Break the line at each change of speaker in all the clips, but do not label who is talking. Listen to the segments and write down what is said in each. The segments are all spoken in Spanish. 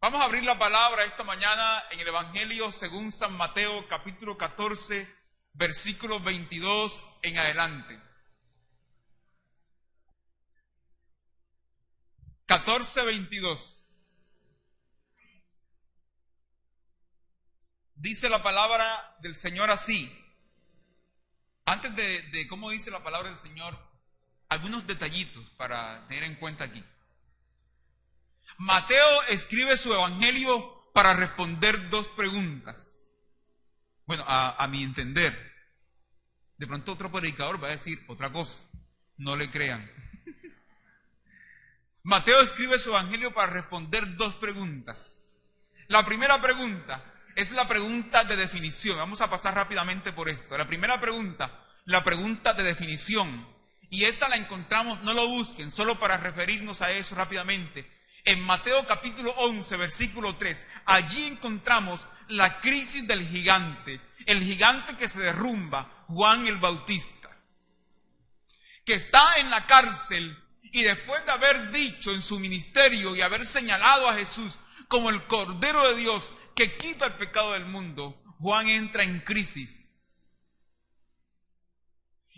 Vamos a abrir la palabra esta mañana en el Evangelio según San Mateo, capítulo 14, versículos 22 en adelante. 14:22. Dice la palabra del Señor así. Antes de cómo dice la palabra del Señor, algunos detallitos para tener en cuenta aquí. Mateo escribe su evangelio para responder dos preguntas. Bueno, a mi entender. De pronto otro predicador va a decir otra cosa. No le crean. Mateo escribe su evangelio para responder dos preguntas. La primera pregunta es la pregunta de definición. Vamos a pasar rápidamente por esto. La primera pregunta, la pregunta de definición. Y esa la encontramos, no lo busquen, solo para referirnos a eso rápidamente. En Mateo capítulo 11, versículo 3, allí encontramos la crisis del gigante, el gigante que se derrumba, Juan el Bautista, que está en la cárcel y después de haber dicho en su ministerio y haber señalado a Jesús como el Cordero de Dios que quita el pecado del mundo, Juan entra en crisis.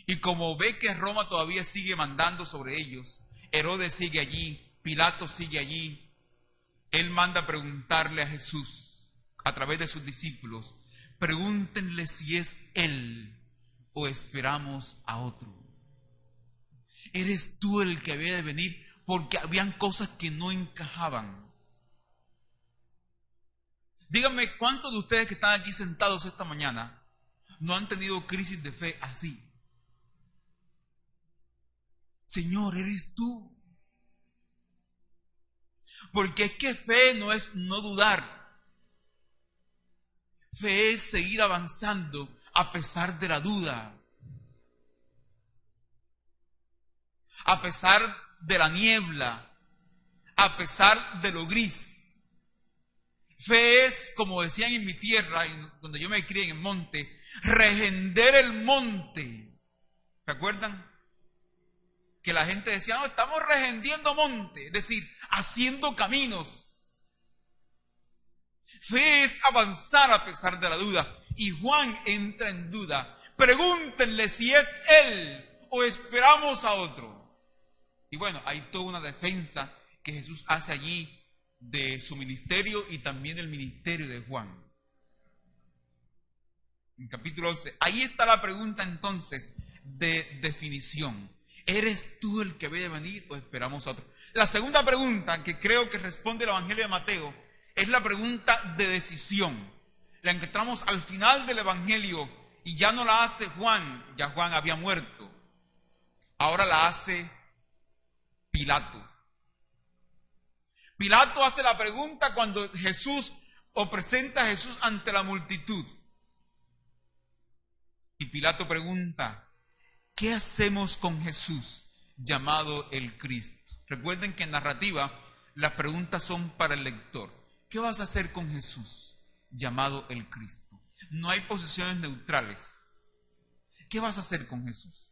Y como ve que Roma todavía sigue mandando sobre ellos, Herodes sigue allí, Pilato sigue allí, él manda preguntarle a Jesús a través de sus discípulos, pregúntenle si es él o esperamos a otro. ¿Eres tú el que había de venir? Porque habían cosas que no encajaban. Díganme, ¿cuántos de ustedes que están aquí sentados esta mañana no han tenido crisis de fe así? Señor, ¿eres tú? Porque es que fe no es no dudar. Fe es seguir avanzando a pesar de la duda. A pesar de la niebla. A pesar de lo gris. Fe es, como decían en mi tierra, donde yo me crié en el monte, regender el monte. ¿Se acuerdan? Que la gente decía, no, estamos regendiendo monte, es decir, haciendo caminos. Fe es avanzar a pesar de la duda. Y Juan entra en duda. Pregúntenle si es él o esperamos a otro. Y bueno, hay toda una defensa que Jesús hace allí de su ministerio y también del ministerio de Juan. En capítulo 11. Ahí está la pregunta entonces de definición. ¿Eres tú el que había de venir o esperamos a otro? La segunda pregunta que creo que responde el Evangelio de Mateo es la pregunta de decisión. La encontramos al final del Evangelio y ya no la hace Juan, ya Juan había muerto. Ahora la hace Pilato. Pilato hace la pregunta cuando Jesús o presenta a Jesús ante la multitud. Y Pilato pregunta, ¿qué hacemos con Jesús llamado el Cristo? Recuerden que en narrativa las preguntas son para el lector. ¿Qué vas a hacer con Jesús llamado el Cristo? No hay posiciones neutrales. ¿Qué vas a hacer con Jesús?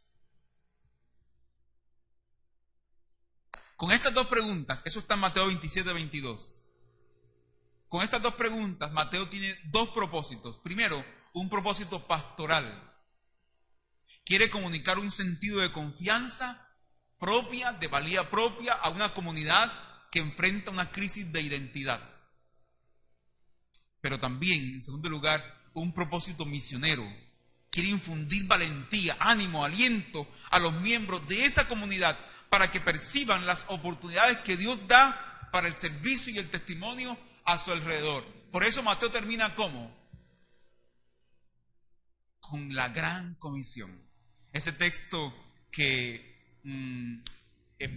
Con estas dos preguntas, eso está en Mateo 27, 22. Con estas dos preguntas, Mateo tiene dos propósitos. Primero, un propósito pastoral. Quiere comunicar un sentido de confianza propia, de valía propia a una comunidad que enfrenta una crisis de identidad. Pero también, en segundo lugar, un propósito misionero. Quiere infundir valentía, ánimo, aliento a los miembros de esa comunidad para que perciban las oportunidades que Dios da para el servicio y el testimonio a su alrededor. Por eso Mateo termina ¿cómo? Con la gran comisión. Ese texto que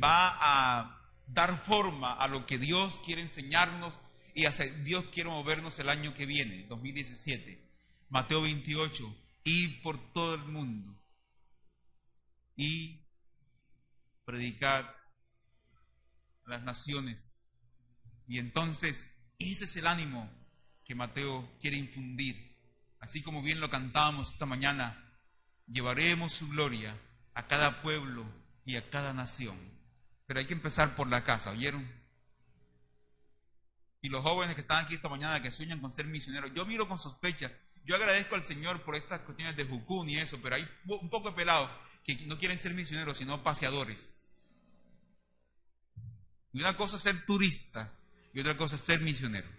va a dar forma a lo que Dios quiere enseñarnos y hacia Dios quiere movernos el año que viene, 2017. Mateo 28, ir por todo el mundo y predicar a las naciones. Y entonces ese es el ánimo que Mateo quiere infundir. Así como bien lo cantábamos esta mañana, llevaremos su gloria a cada pueblo y a cada nación. Pero hay que empezar por la casa, ¿oyeron? Y los jóvenes que están aquí esta mañana que sueñan con ser misioneros, yo miro con sospecha. Yo agradezco al Señor por estas cuestiones de Jucún y eso, pero hay un poco de pelados que no quieren ser misioneros, sino paseadores. Y una cosa es ser turista y otra cosa es ser misionero.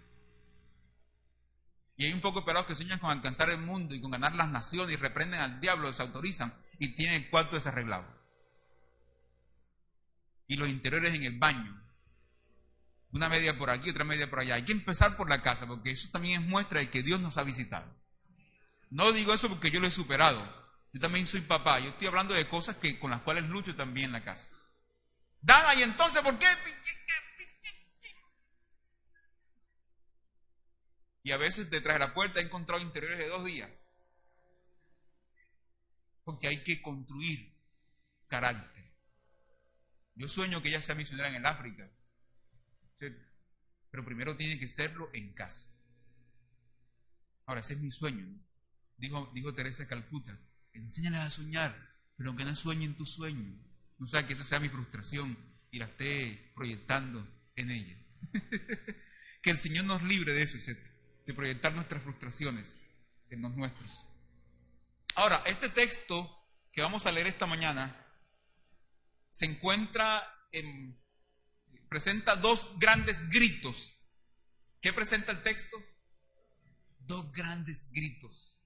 Y hay un poco de pelados que sueñan con alcanzar el mundo y con ganar las naciones y reprenden al diablo, los autorizan y tienen el cuarto desarreglado. Y los interiores en el baño. Una media por aquí, otra media por allá. Hay que empezar por la casa, porque eso también es muestra de que Dios nos ha visitado. No digo eso porque yo lo he superado. Yo también soy papá. Yo estoy hablando de cosas con las cuales lucho también en la casa. Dana, ¿y entonces por qué? Y a veces detrás de la puerta he encontrado interiores de 2 días. Porque hay que construir carácter. Yo sueño que ella sea misionera en el África. Pero primero tiene que serlo en casa. Ahora, ese es mi sueño, ¿no? Dijo Teresa de Calcuta, enséñale a soñar, pero aunque no sueñen tu sueño. No sea que esa sea mi frustración y la esté proyectando en ella. Que el Señor nos libre de eso, de proyectar nuestras frustraciones en los nuestros. Ahora, este texto que vamos a leer esta mañana se encuentra presenta 2 grandes gritos. ¿Qué presenta el texto? 2 grandes gritos,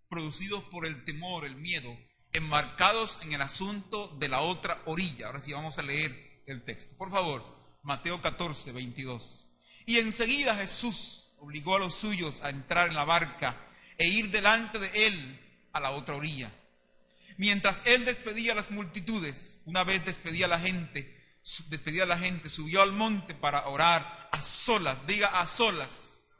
producidos por el temor, el miedo, enmarcados en el asunto de la otra orilla. Ahora sí vamos a leer el texto. Por favor, Mateo 14, 22. Y enseguida Jesús obligó a los suyos a entrar en la barca e ir delante de él a la otra orilla. Mientras él despedía a las multitudes, una vez despedía a la gente, subió al monte para orar a solas, diga a solas.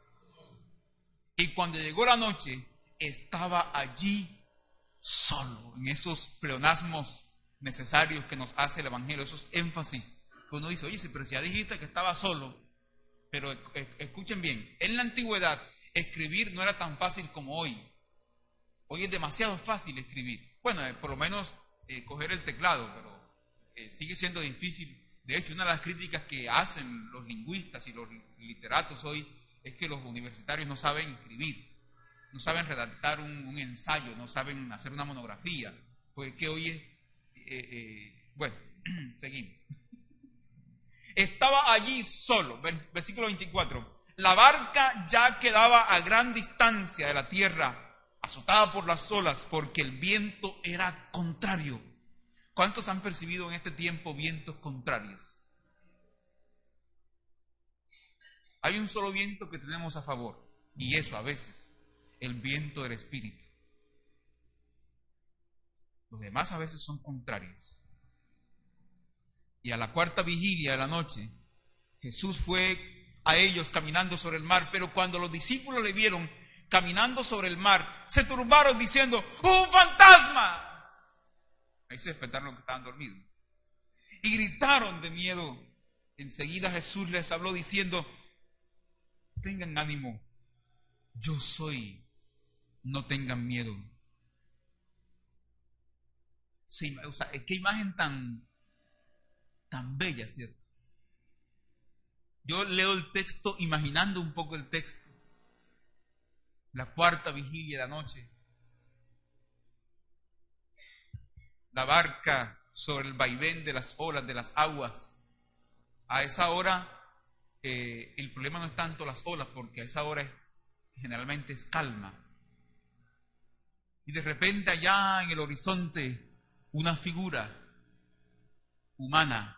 Y cuando llegó la noche, estaba allí solo, en esos pleonasmos necesarios que nos hace el Evangelio, esos énfasis que uno dice, oye, pero si ya dijiste que estaba solo. Pero escuchen bien, en la antigüedad escribir no era tan fácil como hoy. Hoy es demasiado fácil escribir. Bueno, por lo menos coger el teclado, pero sigue siendo difícil. De hecho, una de las críticas que hacen los lingüistas y los literatos hoy es que los universitarios no saben escribir, no saben redactar un ensayo, no saben hacer una monografía, porque que hoy bueno, seguimos. Estaba allí solo, versículo 24. La barca ya quedaba a gran distancia de la tierra, azotada por las olas, porque el viento era contrario. ¿Cuántos han percibido en este tiempo vientos contrarios? Hay un solo viento que tenemos a favor, y eso a veces, el viento del Espíritu. Los demás a veces son contrarios. Y a la 4ª vigilia de la noche, Jesús fue a ellos caminando sobre el mar, pero cuando los discípulos le vieron caminando sobre el mar, se turbaron diciendo, ¡un fantasma! Ahí se despertaron los que estaban dormidos. Y gritaron de miedo. Enseguida Jesús les habló diciendo, tengan ánimo, yo soy, no tengan miedo. Sí, o sea, qué imagen tan bella, ¿cierto? Yo leo el texto imaginando un poco el texto. La 4ª vigilia de la noche. La barca sobre el vaivén de las olas, de las aguas. A esa hora el problema no es tanto las olas, porque a esa hora generalmente es calma. Y de repente allá en el horizonte una figura humana,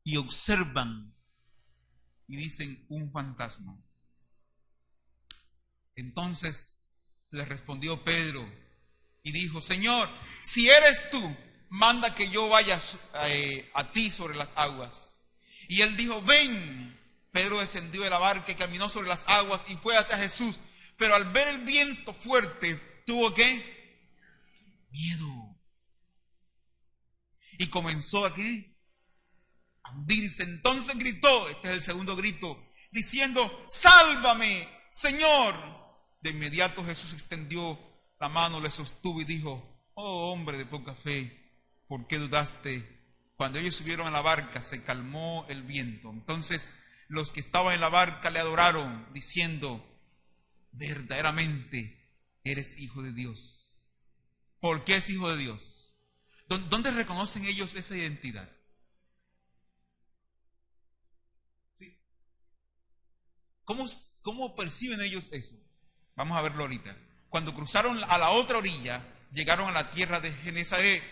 y observan y dicen, un fantasma. Entonces les respondió Pedro y dijo, Señor, si eres tú, manda que yo vaya a ti sobre las aguas. Y él dijo, ven. Pedro descendió de la barca y caminó sobre las aguas y fue hacia Jesús. Pero al ver el viento fuerte, tuvo ¿qué? Miedo. Y comenzó a ¿qué? A hundirse. Entonces gritó, este es el segundo grito, diciendo, sálvame, Señor. De inmediato Jesús extendió la mano, le sostuvo y dijo, oh hombre de poca fe, ¿por qué dudaste? Cuando ellos subieron a la barca se calmó el viento. Entonces los que estaban en la barca le adoraron, diciendo: verdaderamente eres hijo de Dios. ¿Por qué es hijo de Dios? ¿Dónde reconocen ellos esa identidad? ¿Cómo perciben ellos eso? Vamos a verlo ahorita. Cuando cruzaron a la otra orilla, llegaron a la tierra de Genesaret,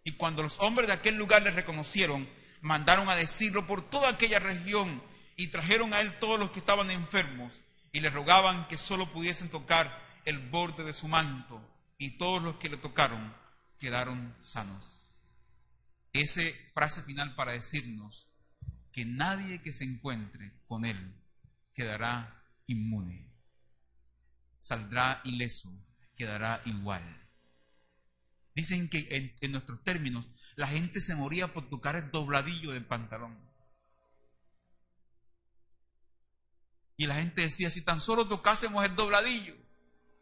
y cuando los hombres de aquel lugar les reconocieron, mandaron a decirlo por toda aquella región, y trajeron a él todos los que estaban enfermos, y le rogaban que solo pudiesen tocar el borde de su manto, y todos los que le tocaron quedaron sanos. Esa frase final para decirnos que nadie que se encuentre con él quedará inmune, saldrá ileso, quedará igual. Dicen que en nuestros términos, la gente se moría por tocar el dobladillo del pantalón. Y la gente decía: si tan solo tocásemos el dobladillo,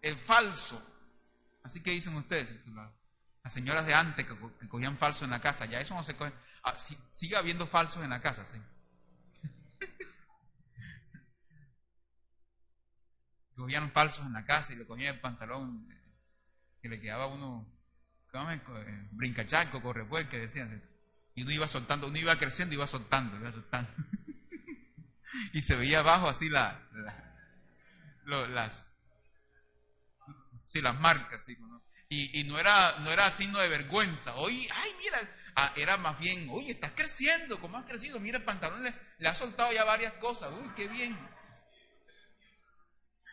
el falso. Así que dicen ustedes, las señoras de antes que cogían falso en la casa, ya eso no se coge. Sigue habiendo falsos en la casa, sí. Cogían falsos en la casa y le cogían el pantalón, que le quedaba uno, brincachaco, correpuel, que decían. Y uno iba soltando, uno iba creciendo, iba soltando. Y se veía abajo así las marcas, ¿sí? ¿No? Y no era signo de vergüenza. Hoy, ay, mira, era más bien: oye, estás creciendo, ¿cómo has crecido? Mira, el pantalón le ha soltado ya varias cosas. Uy, qué bien.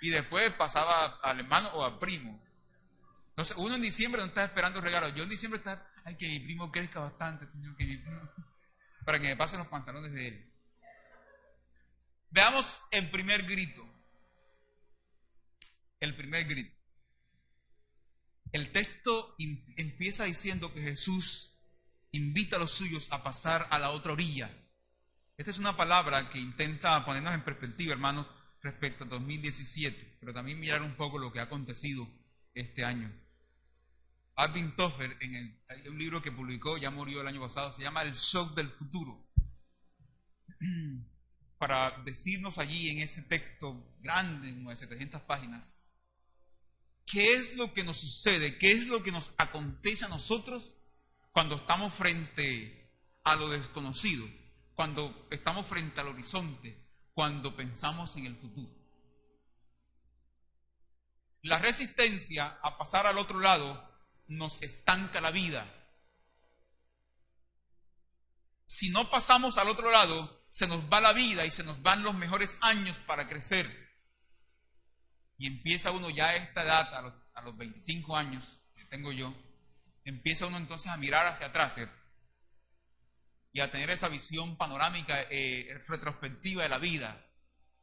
Y después pasaba al hermano o al primo. Entonces, uno en diciembre no está esperando regalos. Yo en diciembre estaba: ay, que mi primo crezca bastante, Señor, que mi primo, para que me pasen los pantalones de él. Veamos el primer grito. El primer grito. El texto empieza diciendo que Jesús invita a los suyos a pasar a la otra orilla. Esta es una palabra que intenta ponernos en perspectiva, hermanos, respecto a 2017, pero también mirar un poco lo que ha acontecido este año. Alvin Toffler, hay un libro que publicó, ya murió el año pasado, se llama El shock del futuro, para decirnos allí en ese texto grande, como de 700 páginas, qué es lo que nos sucede, qué es lo que nos acontece a nosotros cuando estamos frente a lo desconocido, cuando estamos frente al horizonte, cuando pensamos en el futuro. La resistencia a pasar al otro lado nos estanca la vida. Si no pasamos al otro lado, se nos va la vida y se nos van los mejores años para crecer. Y empieza uno ya a esta edad, a los 25 años que tengo yo, empieza uno entonces a mirar hacia atrás, ¿cierto? Y a tener esa visión panorámica, retrospectiva de la vida,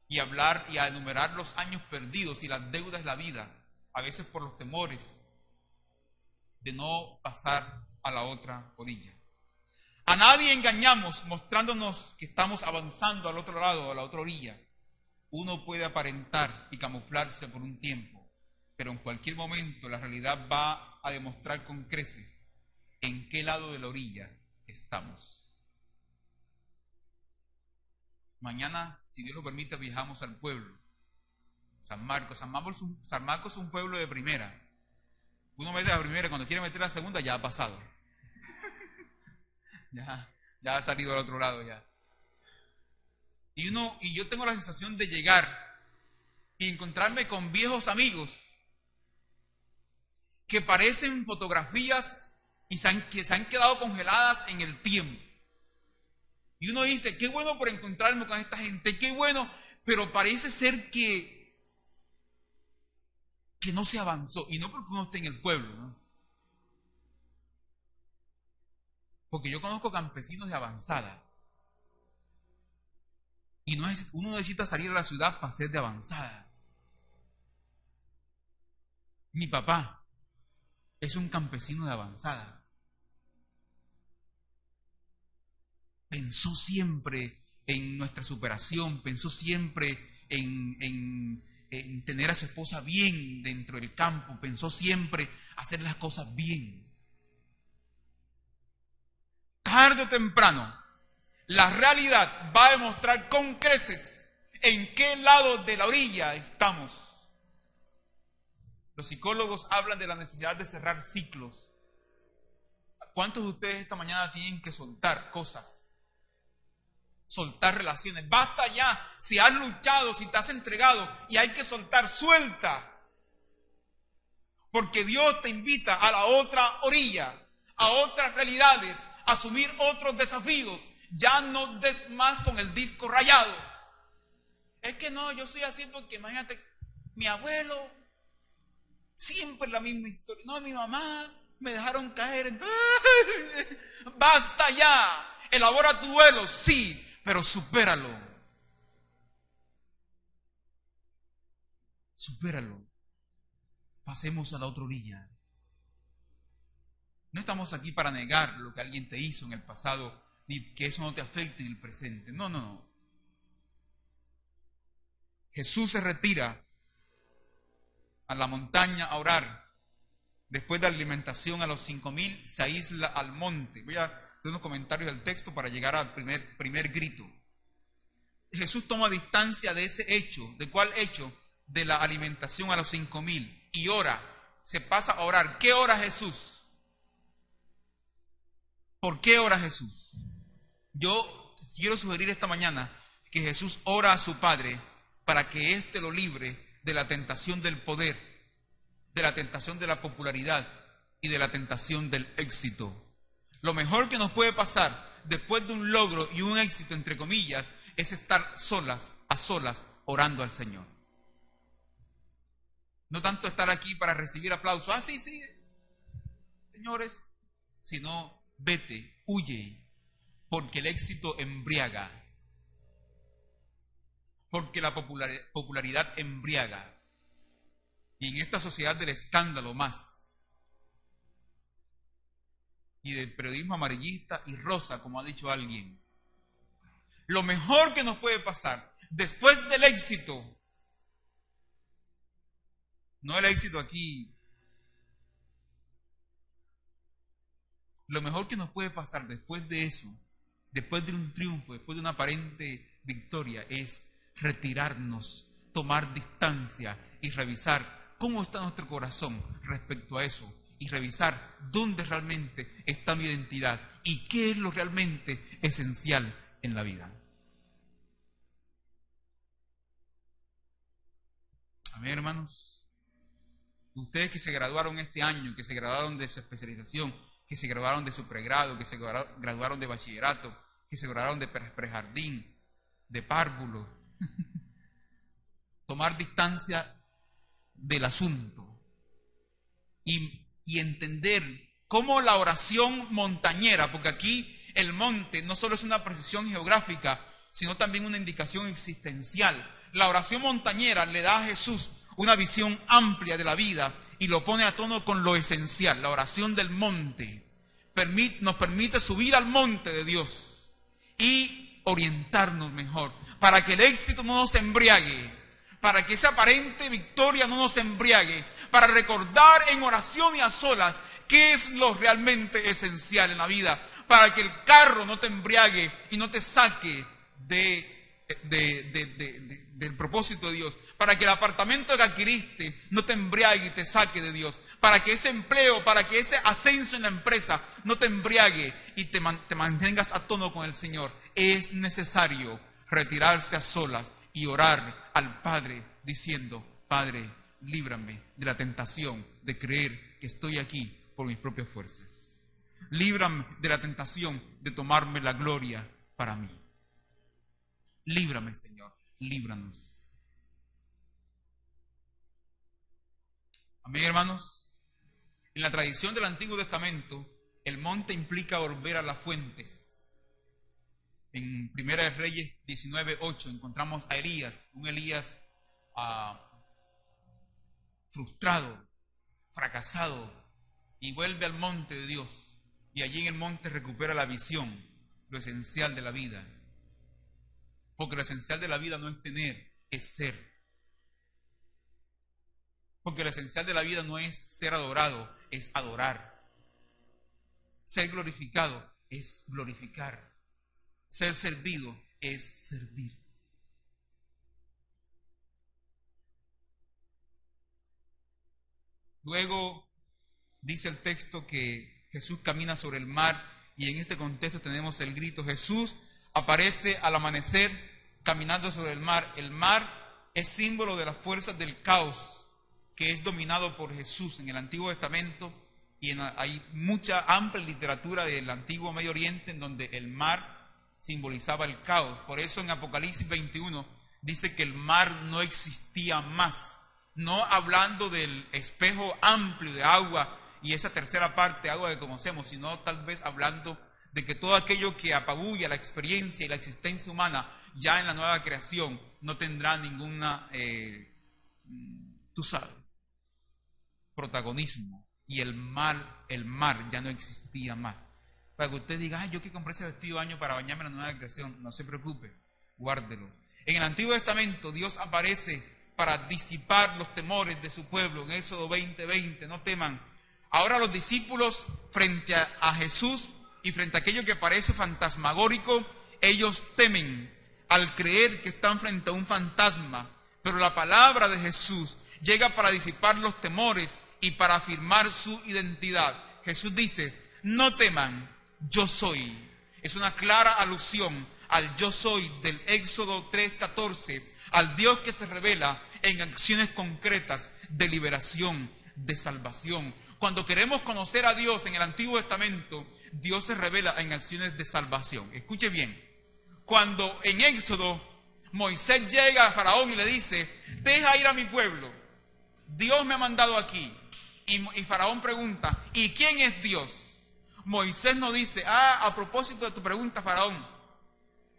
y hablar y a enumerar los años perdidos y las deudas de la vida, a veces por los temores de no pasar a la otra orilla. A nadie engañamos mostrándonos que estamos avanzando al otro lado, a la otra orilla. Uno puede aparentar y camuflarse por un tiempo, pero en cualquier momento la realidad va a demostrar con creces en qué lado de la orilla estamos. Mañana, si Dios lo permite, viajamos al pueblo. San Marcos. San Marcos es un pueblo de primera. Uno mete la primera, cuando quiere meter la segunda ya ha pasado. ya ha salido al otro lado ya. Y yo tengo la sensación de llegar y encontrarme con viejos amigos que parecen fotografías y que se han quedado congeladas en el tiempo. Y uno dice: qué bueno por encontrarme con esta gente, qué bueno, pero parece ser que no se avanzó. Y no porque uno esté en el pueblo, ¿no? Porque yo conozco campesinos de avanzada. Y uno no necesita salir a la ciudad para ser de avanzada. Mi papá es un campesino de avanzada. Pensó siempre en nuestra superación, pensó siempre en tener a su esposa bien dentro del campo, pensó siempre hacer las cosas bien. Tarde o temprano, La realidad va a demostrar con creces en qué lado de la orilla estamos. Los psicólogos hablan de la necesidad de cerrar ciclos. ¿Cuántos de ustedes esta mañana tienen que soltar cosas? Soltar relaciones. Basta ya. Si has luchado, si te has entregado y hay que soltar, suelta. Porque Dios te invita a la otra orilla, a otras realidades, a asumir otros desafíos. Ya no des más con el disco rayado. Es que no, yo soy así porque imagínate, mi abuelo, siempre la misma historia. No, mi mamá, me dejaron caer. Basta ya. Elabora tu duelo, sí, pero supéralo. Supéralo. Pasemos a la otra orilla. No estamos aquí para negar lo que alguien te hizo en el pasado, ni que eso no te afecte en el presente. No, no, no. Jesús se retira a la montaña a orar. Después de la alimentación a los 5,000, se aísla al monte. Voy a hacer unos comentarios del texto para llegar al primer grito. Jesús toma distancia de ese hecho. ¿De cuál hecho? De la alimentación a los 5,000. Y ora. Se pasa a orar. ¿Qué ora Jesús? ¿Por qué ora Jesús? Yo quiero sugerir esta mañana que Jesús ora a su Padre para que éste lo libre de la tentación del poder, de la tentación de la popularidad y de la tentación del éxito. Lo mejor que nos puede pasar después de un logro y un éxito, entre comillas, es estar a solas, orando al Señor. No tanto estar aquí para recibir aplausos. Ah, sí, sí, señores. Sino, vete, huye, porque el éxito embriaga. Porque la popularidad embriaga. Y en esta sociedad del escándalo más. Y del periodismo amarillista y rosa, como ha dicho alguien. Lo mejor que nos puede pasar después del éxito, no el éxito aquí, lo mejor que nos puede pasar después de eso, después de un triunfo, después de una aparente victoria, es retirarnos, tomar distancia y revisar cómo está nuestro corazón respecto a eso y revisar dónde realmente está mi identidad y qué es lo realmente esencial en la vida. Amén, hermanos. Ustedes que se graduaron este año, que se graduaron de su especialización, que se graduaron de su pregrado, que se graduaron de bachillerato, que se graduaron de prejardín, de párvulo, tomar distancia del asunto y entender cómo la oración montañera, porque aquí el monte no solo es una precisión geográfica, sino también una indicación existencial. La oración montañera le da a Jesús una visión amplia de la vida y lo pone a tono con lo esencial. La oración del monte nos permite subir al monte de Dios y orientarnos mejor, para que el éxito no nos embriague, para que esa aparente victoria no nos embriague, para recordar en oración y a solas qué es lo realmente esencial en la vida, para que el carro no te embriague y no te saque del propósito de Dios, para que el apartamento que adquiriste no te embriague y te saque de Dios, para que ese empleo, para que ese ascenso en la empresa no te embriague y te mantengas a tono con el Señor. Es necesario retirarse a solas y orar al Padre diciendo: Padre, líbrame de la tentación de creer que estoy aquí por mis propias fuerzas. Líbrame de la tentación de tomarme la gloria para mí. Líbrame, Señor, líbranos. Amén, hermanos. En la tradición del Antiguo Testamento, el monte implica volver a las fuentes. En Primera de Reyes 19:8 encontramos a Elías, un Elías frustrado, fracasado, y vuelve al monte de Dios. Y allí en el monte recupera la visión, lo esencial de la vida. Porque lo esencial de la vida no es tener, es ser. Porque lo esencial de la vida no es ser adorado, es adorar. Ser glorificado es glorificar. Ser servido es servir. Luego dice el texto que Jesús camina sobre el mar y en este contexto tenemos el grito. Jesús aparece al amanecer caminando sobre el mar. El mar es símbolo de las fuerzas del caos que es dominado por Jesús en el Antiguo Testamento, y hay mucha amplia literatura del Antiguo Medio Oriente en donde el mar simbolizaba el caos. Por eso en Apocalipsis 21 dice que el mar no existía más, no hablando del espejo amplio de agua y esa tercera parte, agua que conocemos, sino tal vez hablando de que todo aquello que apabulla la experiencia y la existencia humana ya en la nueva creación no tendrá ninguna, tú sabes, protagonismo, y el mar ya no existía más. Para que usted diga, ay, yo que compré ese vestido año para bañarme en la nueva creación, no se preocupe, guárdelo. En el Antiguo Testamento Dios aparece para disipar los temores de su pueblo. En Éxodo 20:20, no teman. Ahora los discípulos frente a Jesús y frente a aquello que parece fantasmagórico, ellos temen al creer que están frente a un fantasma, pero la palabra de Jesús llega para disipar los temores y para afirmar su identidad. Jesús dice, no teman, yo soy. Es una clara alusión al yo soy del Éxodo 3:14, al Dios que se revela en acciones concretas de liberación, de salvación. Cuando queremos conocer a Dios en el Antiguo Testamento, Dios se revela en acciones de salvación. Escuche bien, cuando en Éxodo Moisés llega a Faraón y le dice, deja ir a mi pueblo, Dios me ha mandado aquí. Y Faraón pregunta, ¿y quién es Dios? Moisés nos dice, a propósito de tu pregunta, Faraón,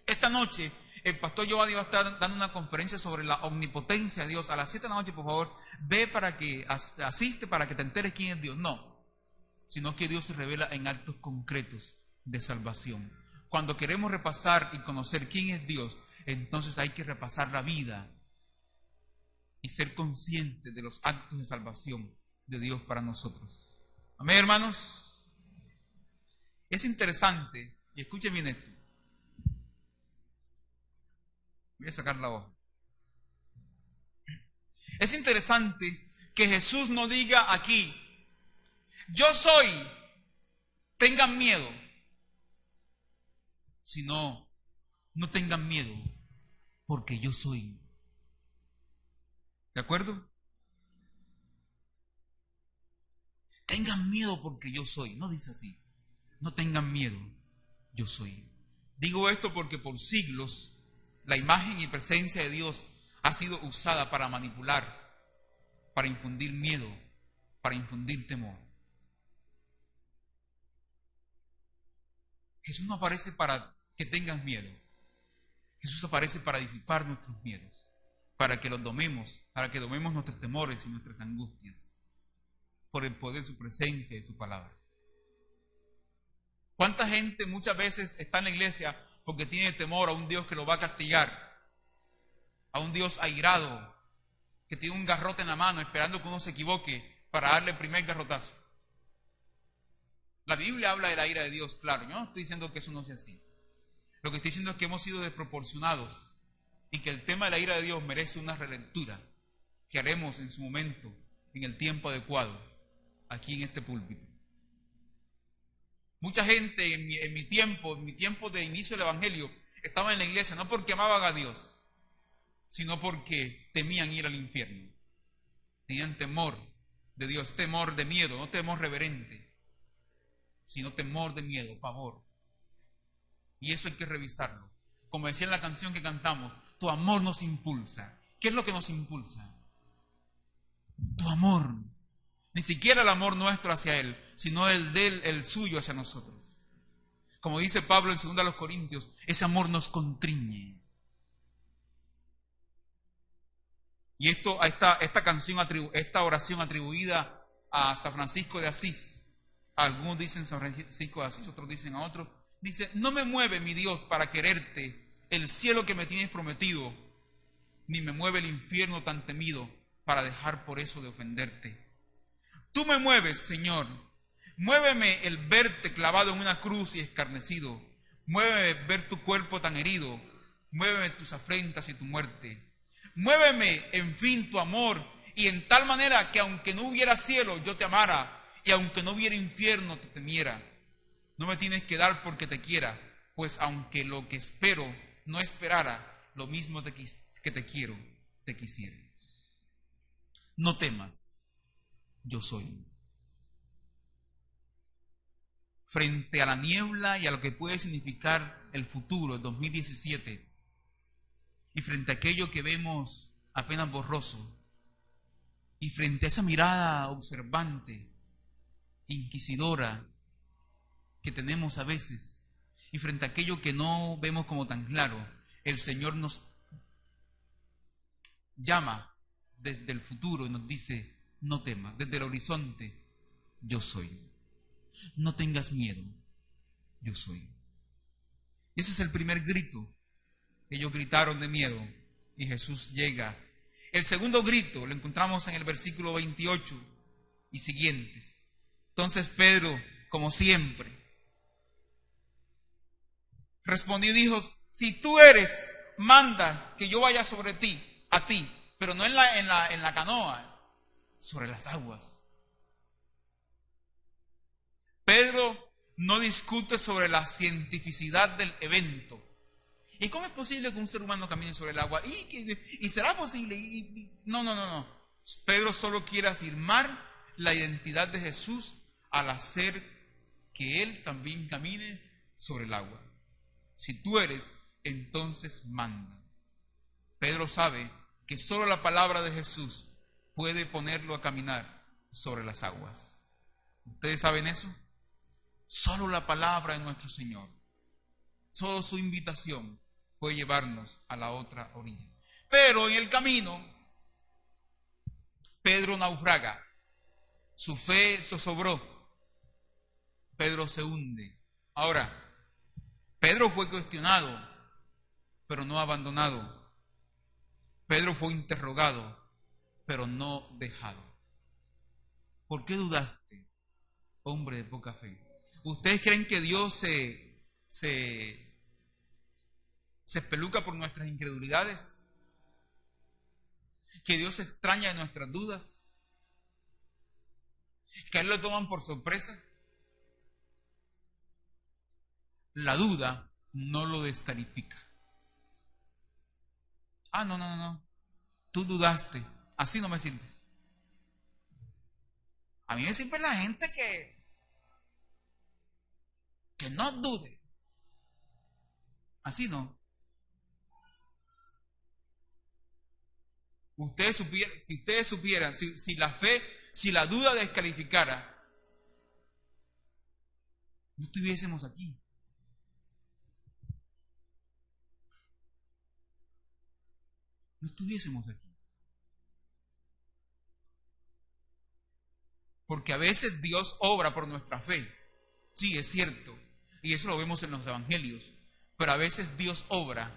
esta noche el pastor Giovanni va a estar dando una conferencia sobre la omnipotencia de Dios. A las 7 de la noche, por favor, ve para que asiste para que te enteres quién es Dios. No, sino que Dios se revela en actos concretos de salvación. Cuando queremos repasar y conocer quién es Dios, entonces hay que repasar la vida y ser consciente de los actos de salvación de Dios para nosotros. Amén, hermanos. Es interesante, y escuchen bien esto. Voy a sacar la hoja. Es interesante que Jesús no diga aquí, yo soy, tengan miedo, sino, no tengan miedo, porque yo soy. ¿De acuerdo? Tengan miedo porque yo soy. No dice así. No tengan miedo, yo soy. Digo esto porque por siglos la imagen y presencia de Dios ha sido usada para manipular, para infundir miedo, para infundir temor. Jesús no aparece para que tengas miedo. Jesús aparece para disipar nuestros miedos, para que los domemos, para que domemos nuestros temores y nuestras angustias, por el poder de su presencia y de su palabra. ¿Cuánta gente muchas veces está en la iglesia porque tiene temor a un Dios que lo va a castigar, a un Dios airado, que tiene un garrote en la mano esperando que uno se equivoque para darle el primer garrotazo? La Biblia habla de la ira de Dios, claro, yo no estoy diciendo que eso no sea así. Lo que estoy diciendo es que hemos sido desproporcionados y que el tema de la ira de Dios merece una relectura que haremos en su momento, en el tiempo adecuado, aquí en este púlpito. Mucha gente en mi tiempo de inicio del Evangelio, estaba en la iglesia no porque amaban a Dios, sino porque temían ir al infierno. Tenían temor de Dios, temor de miedo, no temor reverente, sino temor de miedo, pavor. Y eso hay que revisarlo. Como decía en la canción que cantamos, tu amor nos impulsa. ¿Qué es lo que nos impulsa? Tu amor. Ni siquiera el amor nuestro hacia Él, sino el de Él, el suyo hacia nosotros. Como dice Pablo en 2 Corintios, ese amor nos constriñe. Y esta canción, esta oración atribuida a San Francisco de Asís, algunos dicen San Francisco de Asís, otros dicen a otros, dice, no me mueve mi Dios para quererte el cielo que me tienes prometido, ni me mueve el infierno tan temido para dejar por eso de ofenderte. Tú me mueves, Señor, muéveme el verte clavado en una cruz y escarnecido, Muéveme ver tu cuerpo tan herido. Muéveme tus afrentas y tu muerte. Muéveme, en fin, tu amor, y en tal manera que aunque no hubiera cielo, yo te amara, y aunque no hubiera infierno, te temiera. No me tienes que dar porque te quiera, pues aunque lo que espero no esperara, lo mismo que te quiero, te quisiera. No temas, yo soy. Frente a la niebla y a lo que puede significar el futuro, el 2017, y frente a aquello que vemos apenas borroso, y frente a esa mirada observante, inquisidora, que tenemos a veces, y frente a aquello que no vemos como tan claro, el Señor nos llama desde el futuro y nos dice, no temas, desde el horizonte, yo soy. No tengas miedo, yo soy. Ese es el primer grito. Ellos gritaron de miedo y Jesús llega. El segundo grito lo encontramos en el versículo 28 y siguientes. Entonces Pedro, como siempre, respondió y dijo, si tú eres, manda que yo vaya sobre ti, a ti, pero no en la canoa, sobre las aguas. Pedro no discute sobre la cientificidad del evento. ¿Y cómo es posible que un ser humano camine sobre el agua? ¿Y será posible? No. Pedro solo quiere afirmar la identidad de Jesús al hacer que Él también camine sobre el agua. Si tú eres, entonces manda. Pedro sabe que solo la palabra de Jesús puede ponerlo a caminar sobre las aguas. ¿Ustedes saben eso? Solo la palabra de nuestro Señor, solo su invitación puede llevarnos a la otra orilla. Pero en el camino, Pedro naufraga, su fe zozobró, Pedro se hunde. Ahora, Pedro fue cuestionado, pero no abandonado. Pedro fue interrogado, pero no dejado. ¿Por qué dudaste, hombre de poca fe? ¿Ustedes creen que Dios se espeluca por nuestras incredulidades? ¿Que Dios se extraña de nuestras dudas? ¿Que a Él lo toman por sorpresa? La duda no lo descalifica. No. Tú dudaste. Así no me sirves. A mí me sirve la gente que no dude. Así no. Si ustedes supieran, si la fe, si la duda descalificara, no estuviésemos aquí. No estuviésemos aquí. Porque a veces Dios obra por nuestra fe. Sí, es cierto. Y eso lo vemos en los evangelios. Pero a veces Dios obra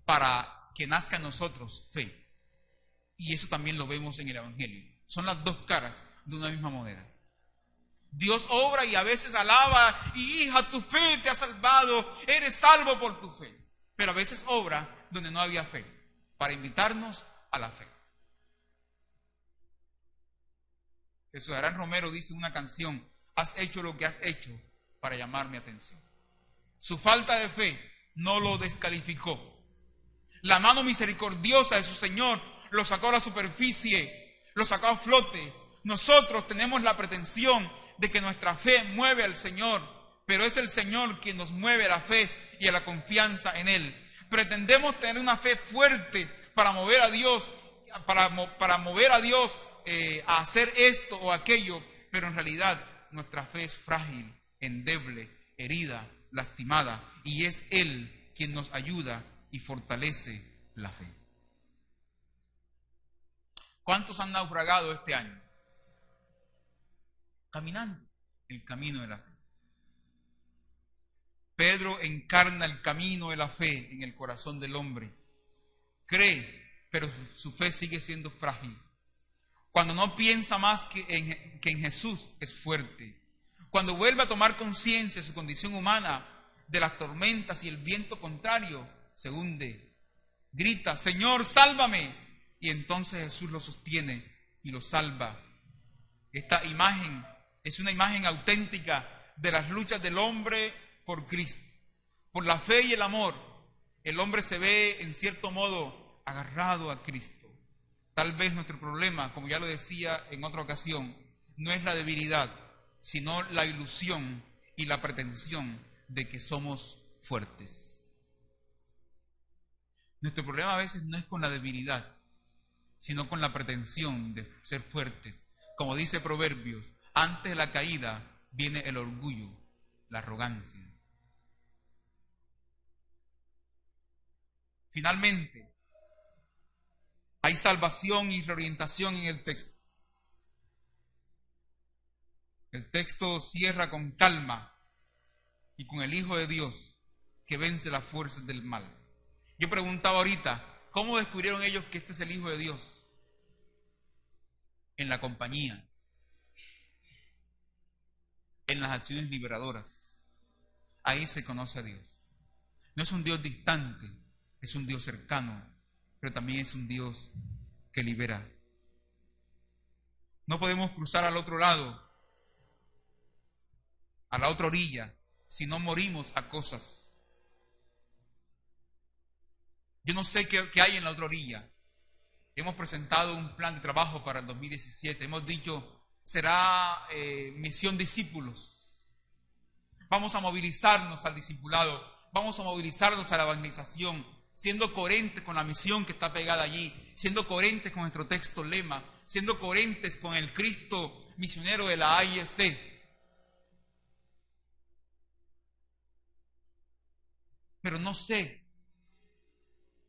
para que nazca en nosotros fe. Y eso también lo vemos en el evangelio. Son las dos caras de una misma moneda. Dios obra y a veces alaba, y hija, tu fe te ha salvado, eres salvo por tu fe. Pero a veces obra donde no había fe, para invitarnos a la fe. Jesús Arán Romero dice en una canción, has hecho lo que has hecho para llamar mi atención. Su falta de fe no lo descalificó. La mano misericordiosa de su Señor lo sacó a la superficie, lo sacó a flote. Nosotros tenemos la pretensión de que nuestra fe mueve al Señor, pero es el Señor quien nos mueve a la fe y a la confianza en Él. Pretendemos tener una fe fuerte para mover a Dios, para mover a Dios a hacer esto o aquello, pero en realidad nuestra fe es frágil, endeble, herida, lastimada, y es Él quien nos ayuda y fortalece la fe. ¿Cuántos han naufragado este año? Caminando el camino de la fe. Pedro encarna el camino de la fe en el corazón del hombre. Cree, pero su fe sigue siendo frágil. Cuando no piensa más que en Jesús, es fuerte. Cuando vuelve a tomar conciencia de su condición humana, de las tormentas y el viento contrario se hunde. Grita, Señor, sálvame. Y entonces Jesús lo sostiene y lo salva. Esta imagen es una imagen auténtica de las luchas del hombre por Cristo. Por la fe y el amor, el hombre se ve en cierto modo agarrado a Cristo. Tal vez nuestro problema, como ya lo decía en otra ocasión, no es la debilidad, sino la ilusión y la pretensión de que somos fuertes. Nuestro problema a veces no es con la debilidad, sino con la pretensión de ser fuertes. Como dice Proverbios, antes de la caída viene el orgullo, la arrogancia. Finalmente, hay salvación y reorientación en el texto. El texto cierra con calma y con el Hijo de Dios que vence las fuerzas del mal. Yo preguntaba ahorita, ¿cómo descubrieron ellos que este es el Hijo de Dios? En la compañía, en las acciones liberadoras. Ahí se conoce a Dios. No es un Dios distante, es un Dios cercano, pero también es un Dios que libera. No podemos cruzar al otro lado, a la otra orilla, si no morimos a cosas. Yo no sé qué hay en la otra orilla. Hemos presentado un plan de trabajo para el 2017. Hemos dicho, será misión discípulos. Vamos a movilizarnos al discipulado, vamos a movilizarnos a la evangelización, siendo coherentes con la misión que está pegada allí, siendo coherentes con nuestro texto lema, siendo coherentes con el Cristo misionero de la AIC. Pero no sé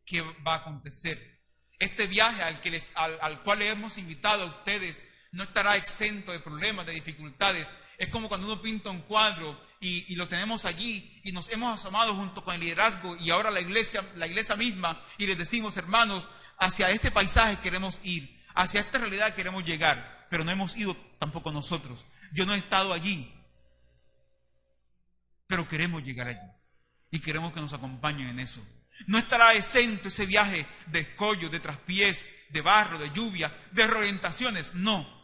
qué va a acontecer. Este viaje al cual les hemos invitado a ustedes no estará exento de problemas, de dificultades. Es como cuando uno pinta un cuadro y lo tenemos allí y nos hemos asomado junto con el liderazgo y ahora la iglesia misma y les decimos, hermanos, hacia este paisaje queremos ir, hacia esta realidad queremos llegar, pero no hemos ido tampoco nosotros. Yo no he estado allí, pero queremos llegar allí y queremos que nos acompañen en eso. No estará exento ese viaje de escollos, de traspiés, de barro, de lluvia, de reorientaciones, no.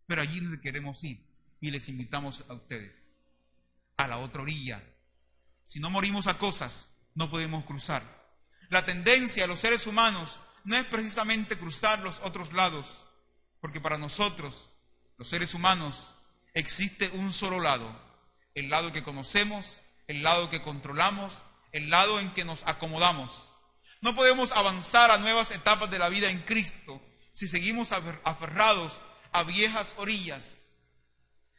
Pero allí es donde queremos ir y les invitamos a ustedes, a la otra orilla. Si no morimos a cosas, no podemos cruzar. La tendencia de los seres humanos no es precisamente cruzar los otros lados, porque para nosotros, los seres humanos, existe un solo lado. El lado que conocemos, el lado que controlamos, el lado en que nos acomodamos. No podemos avanzar a nuevas etapas de la vida en Cristo si seguimos aferrados a viejas orillas,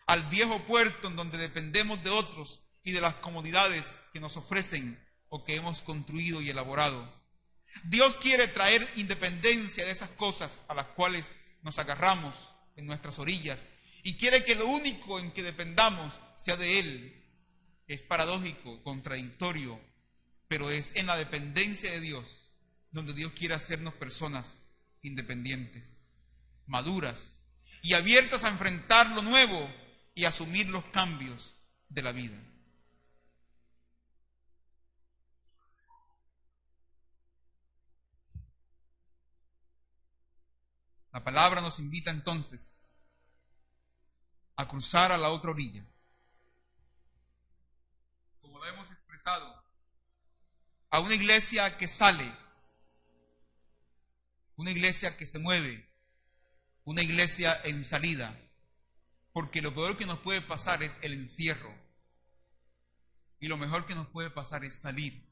al viejo puerto en donde dependemos de otros y de las comodidades que nos ofrecen o que hemos construido y elaborado. Dios quiere traer independencia de esas cosas a las cuales nos agarramos en nuestras orillas y quiere que lo único en que dependamos sea de Él. Es paradójico, contradictorio, pero es en la dependencia de Dios donde Dios quiere hacernos personas independientes, maduras y abiertas a enfrentar lo nuevo y asumir los cambios de la vida. La palabra nos invita entonces a cruzar a la otra orilla. Como lo hemos expresado, a una iglesia que sale, una iglesia que se mueve, una iglesia en salida, porque lo peor que nos puede pasar es el encierro y lo mejor que nos puede pasar es salir.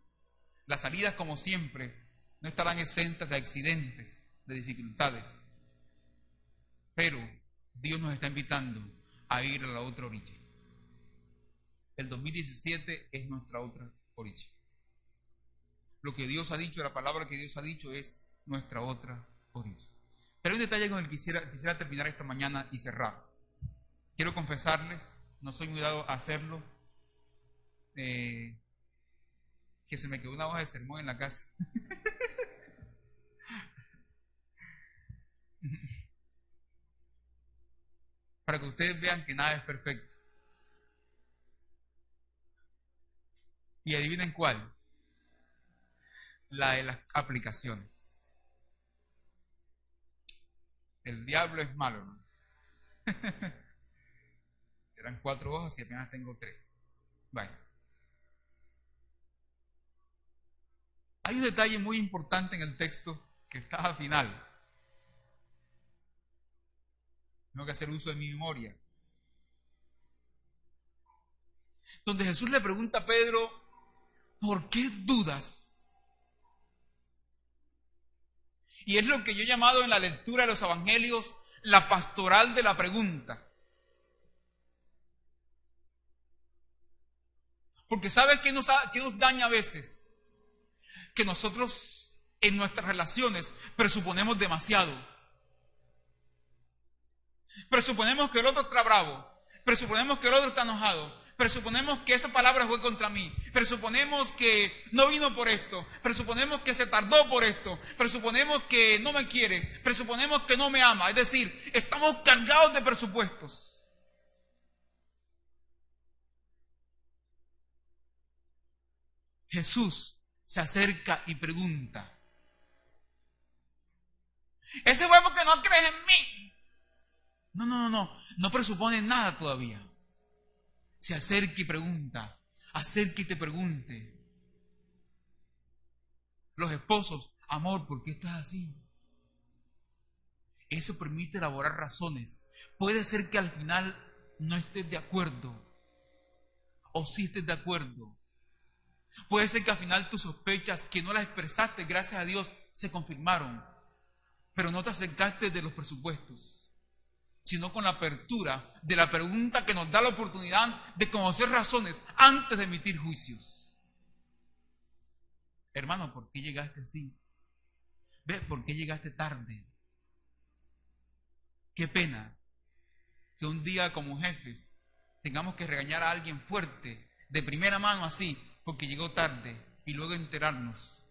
Las salidas, como siempre, no estarán exentas de accidentes, de dificultades, pero Dios nos está invitando a ir a la otra orilla. El 2017 es nuestra otra orilla. Lo que Dios ha dicho, la palabra que Dios ha dicho es nuestra otra orilla. Pero hay un detalle con el que quisiera terminar esta mañana y cerrar. Quiero confesarles, no soy muy dado a hacerlo, que se me quedó una hoja de sermón en la casa. Para que ustedes vean que nada es perfecto. Y adivinen cuál. La de las aplicaciones. El diablo es malo, ¿no? Eran 4 hojas y apenas tengo 3. Bueno. Hay un detalle muy importante en el texto que está al final. Tengo que hacer uso de mi memoria. Donde Jesús le pregunta a Pedro, ¿por qué dudas? Y es lo que yo he llamado en la lectura de los evangelios la pastoral de la pregunta. Porque ¿sabes qué nos daña a veces? Que nosotros en nuestras relaciones presuponemos demasiado. Presuponemos que el otro está bravo. Presuponemos que el otro está enojado. Presuponemos que esa palabra fue contra mí. Presuponemos que no vino por esto. Presuponemos que se tardó por esto. Presuponemos que no me quiere. Presuponemos que no me ama. Es decir, estamos cargados de presupuestos. Jesús se acerca y pregunta. Ese fue porque no crees en mí. No presupone nada todavía. Se acerca y pregunta, acerca y te pregunte. Los esposos, amor, ¿por qué estás así? Eso permite elaborar razones. Puede ser que al final no estés de acuerdo, o sí estés de acuerdo. Puede ser que al final tus sospechas, que no las expresaste, gracias a Dios, se confirmaron, pero no te acercaste de los presupuestos, sino con la apertura de la pregunta que nos da la oportunidad de conocer razones antes de emitir juicios. Hermano, ¿por qué llegaste así? ¿Ves por qué llegaste tarde? Qué pena que un día como jefes tengamos que regañar a alguien fuerte, de primera mano así, porque llegó tarde, y luego enterarnos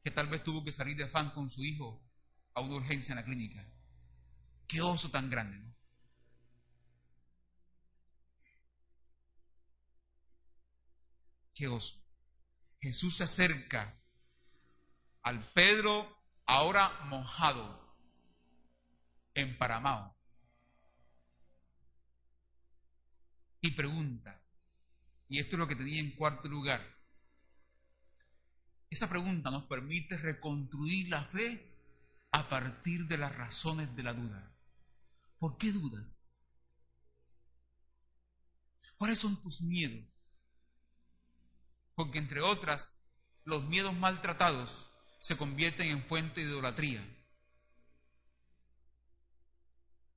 que tal vez tuvo que salir de afán con su hijo a una urgencia en la clínica. Qué oso tan grande, ¿no? Qué oso. Jesús se acerca al Pedro ahora mojado, emparamado, y pregunta, y esto es lo que tenía en cuarto lugar. Esa pregunta nos permite reconstruir la fe a partir de las razones de la duda. ¿Por qué dudas? ¿Cuáles son tus miedos? Porque entre otras, los miedos maltratados se convierten en fuente de idolatría.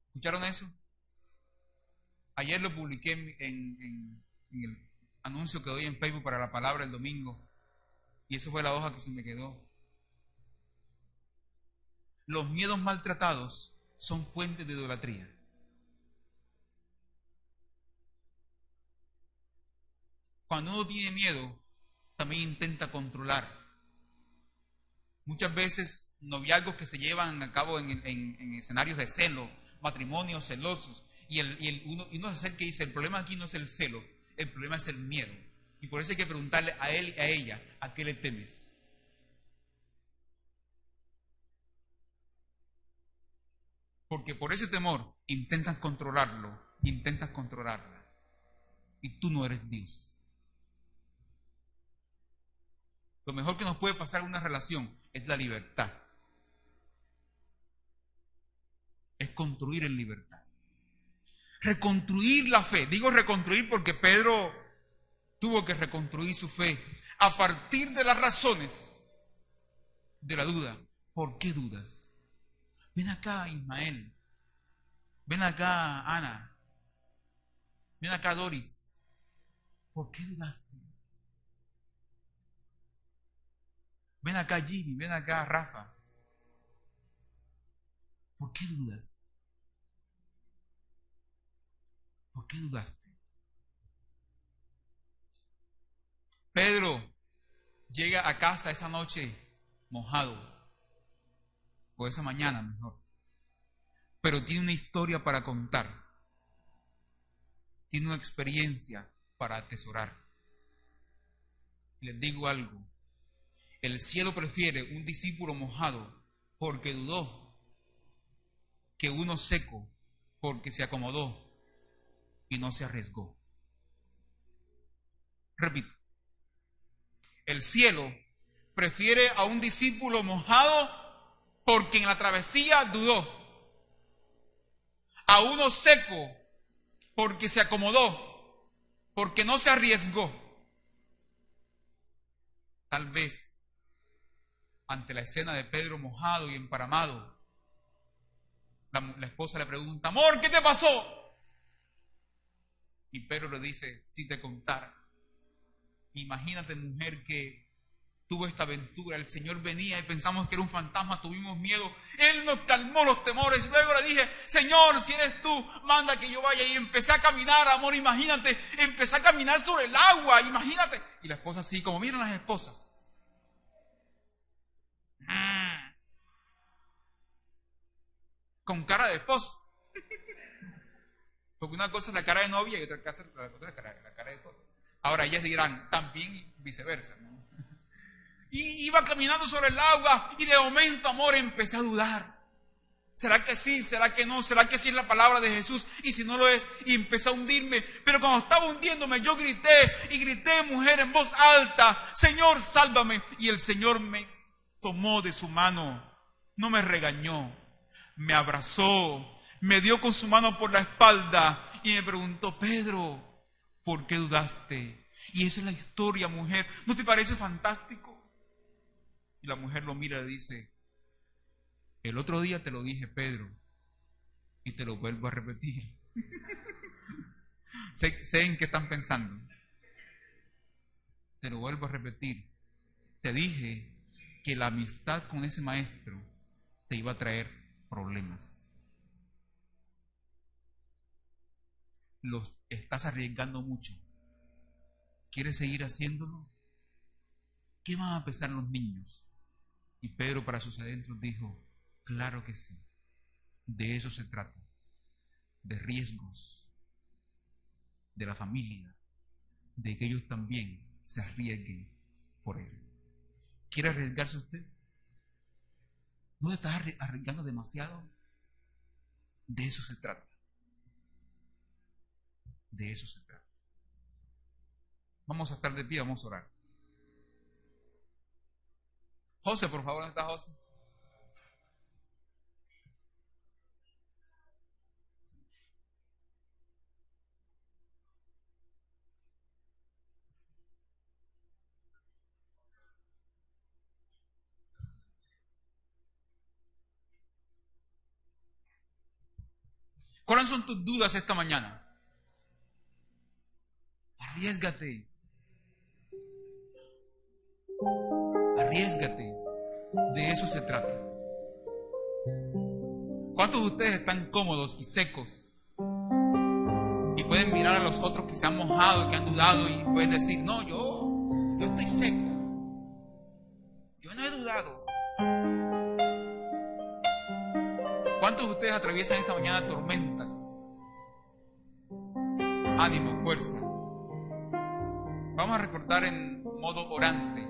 ¿Escucharon eso? Ayer lo publiqué en el anuncio que doy en Facebook para la palabra el domingo, y eso fue la hoja que se me quedó. Los miedos maltratados son fuentes de idolatría. Cuando uno tiene miedo, también intenta controlar. Muchas veces noviazgos que se llevan a cabo en escenarios de celo, matrimonios celosos, y uno se acerca y dice, el problema aquí no es el celo, el problema es el miedo. Y por eso hay que preguntarle a él y a ella, ¿a qué le temes? Porque por ese temor intentan controlarlo, intentas controlarla. Y tú no eres Dios. Lo mejor que nos puede pasar en una relación es la libertad. Es construir en libertad. Reconstruir la fe. Digo reconstruir porque Pedro tuvo que reconstruir su fe a partir de las razones de la duda. ¿Por qué dudas? Ven acá, Ismael. Ven acá, Ana. Ven acá, Doris. ¿Por qué dudaste? Ven acá, Jimmy. Ven acá, Rafa. ¿Por qué dudas? ¿Por qué dudaste? Pedro llega a casa esa noche mojado. O esa mañana mejor. Pero tiene una historia para contar. Tiene una experiencia para atesorar. Les digo algo. El cielo prefiere un discípulo mojado porque dudó que uno seco porque se acomodó y no se arriesgó. Repito. El cielo prefiere a un discípulo mojado porque en la travesía dudó. A uno seco porque se acomodó, porque no se arriesgó. Tal vez ante la escena de Pedro mojado y emparamado, la esposa le pregunta: amor, ¿qué te pasó? Y Pedro le dice: si te contara. Imagínate, mujer, que tuvo esta aventura. El Señor venía y pensamos que era un fantasma, tuvimos miedo. Él nos calmó los temores. Luego le dije: Señor, si eres tú, manda que yo vaya. Y empecé a caminar, amor, imagínate. Empecé a caminar sobre el agua, imagínate. Y la esposa así, como miran las esposas. Con cara de esposa. Porque una cosa es la cara de novia y otra cosa es la cara de esposa. Ahora ellas dirán, también viceversa, ¿no? Y iba caminando sobre el agua y de momento, amor, empecé a dudar. ¿Será que sí? ¿Será que no? ¿Será que sí es la palabra de Jesús? Y si no lo es, y empecé a hundirme. Pero cuando estaba hundiéndome, yo grité, mujer, en voz alta: Señor, sálvame. Y el Señor me tomó de su mano, no me regañó, me abrazó, me dio con su mano por la espalda y me preguntó: Pedro, ¿por qué dudaste? Y esa es la historia, mujer. ¿No te parece fantástico? Y la mujer lo mira y le dice: el otro día te lo dije, Pedro, y te lo vuelvo a repetir. sé en qué están pensando. Te lo vuelvo a repetir. Te dije que la amistad con ese maestro te iba a traer problemas. Los estás arriesgando mucho. ¿Quieres seguir haciéndolo? ¿Qué van a pensar los niños? Y Pedro, para sus adentros, dijo: claro que sí. De eso se trata. De riesgos. De la familia. De que ellos también se arriesguen por él. ¿Quiere arriesgarse usted? ¿No te estás arriesgando demasiado? De eso se trata. De eso se trata. Vamos a estar de pie, vamos a orar. José, por favor, ¿dónde está José? ¿Cuáles son tus dudas esta mañana? Arriésgate. Arriésgate. De eso se trata. ¿Cuántos de ustedes están cómodos y secos? Y pueden mirar a los otros que se han mojado, que han dudado, y pueden decir: no, yo estoy seco. Yo no he dudado. ¿Cuántos de ustedes atraviesan esta mañana tormentas? Ánimo, fuerza. Vamos a recordar en modo orante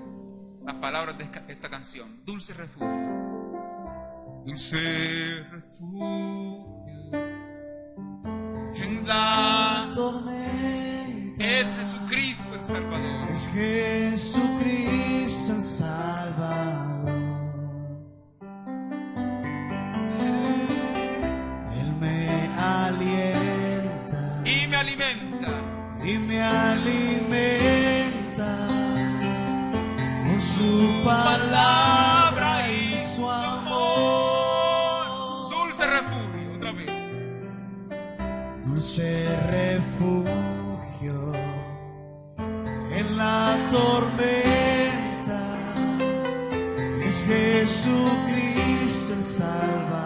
las palabras de esta canción. Dulce refugio. Dulce refugio en la tormenta. Es Jesucristo el Salvador.
Es Jesucristo el Salvador. Él me alienta
y me alimenta.
Y me alimenta con su palabra y su amor.
Dulce refugio, otra vez.
Dulce refugio en la tormenta. Es Jesucristo el Salvador.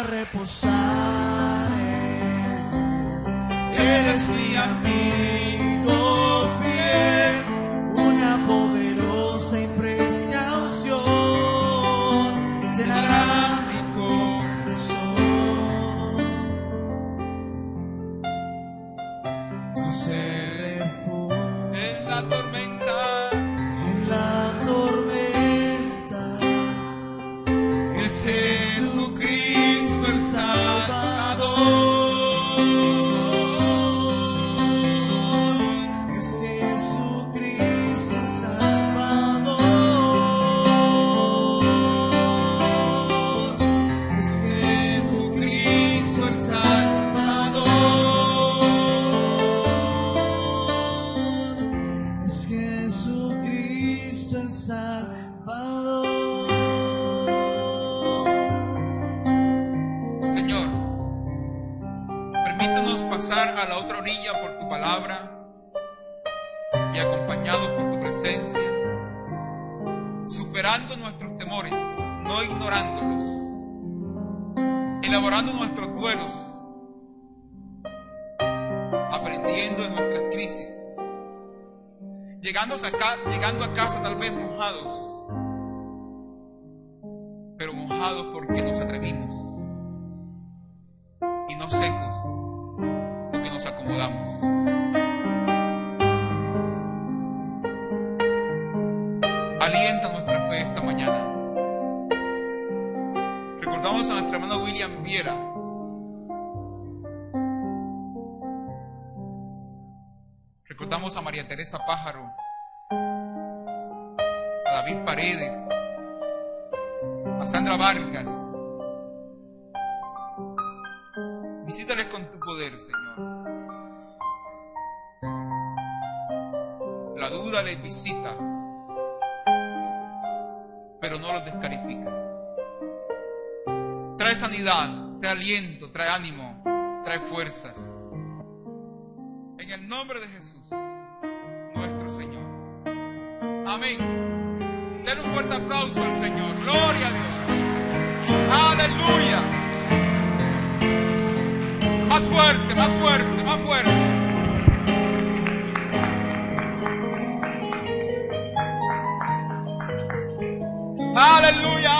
Reposar en amigo fiel, una poderosa y fresca unción llenará mi corazón. Dulce refugio
En la tormenta
es Jesucristo el Salvador. Es Jesucristo el Salvador. Es Jesucristo el Salvador. Es Jesucristo el Salvador.
Señor, permítanos pasar a la otra orilla por tu palabra y acompañados por tu presencia, superando nuestros temores, no ignorándolos, elaborando nuestros duelos, aprendiendo de nuestras crisis, llegando a casa tal vez mojados, pero mojados porque nos atrevimos, y no secos porque nos acomodamos. Alienta nuestra fe esta mañana. Recordamos a nuestro hermano William Viera. Recordamos a María Teresa Pájaro, a David Paredes, a Sandra Vargas. Visítales con tu poder, Señor. La duda les visita, pero no los descalifica. Trae sanidad, trae aliento, trae ánimo, trae fuerzas. En el nombre de Jesús, nuestro Señor. Amén. Denle un fuerte aplauso al Señor. Gloria a Dios. Aleluya. Más fuerte, más fuerte, más fuerte. Aleluya.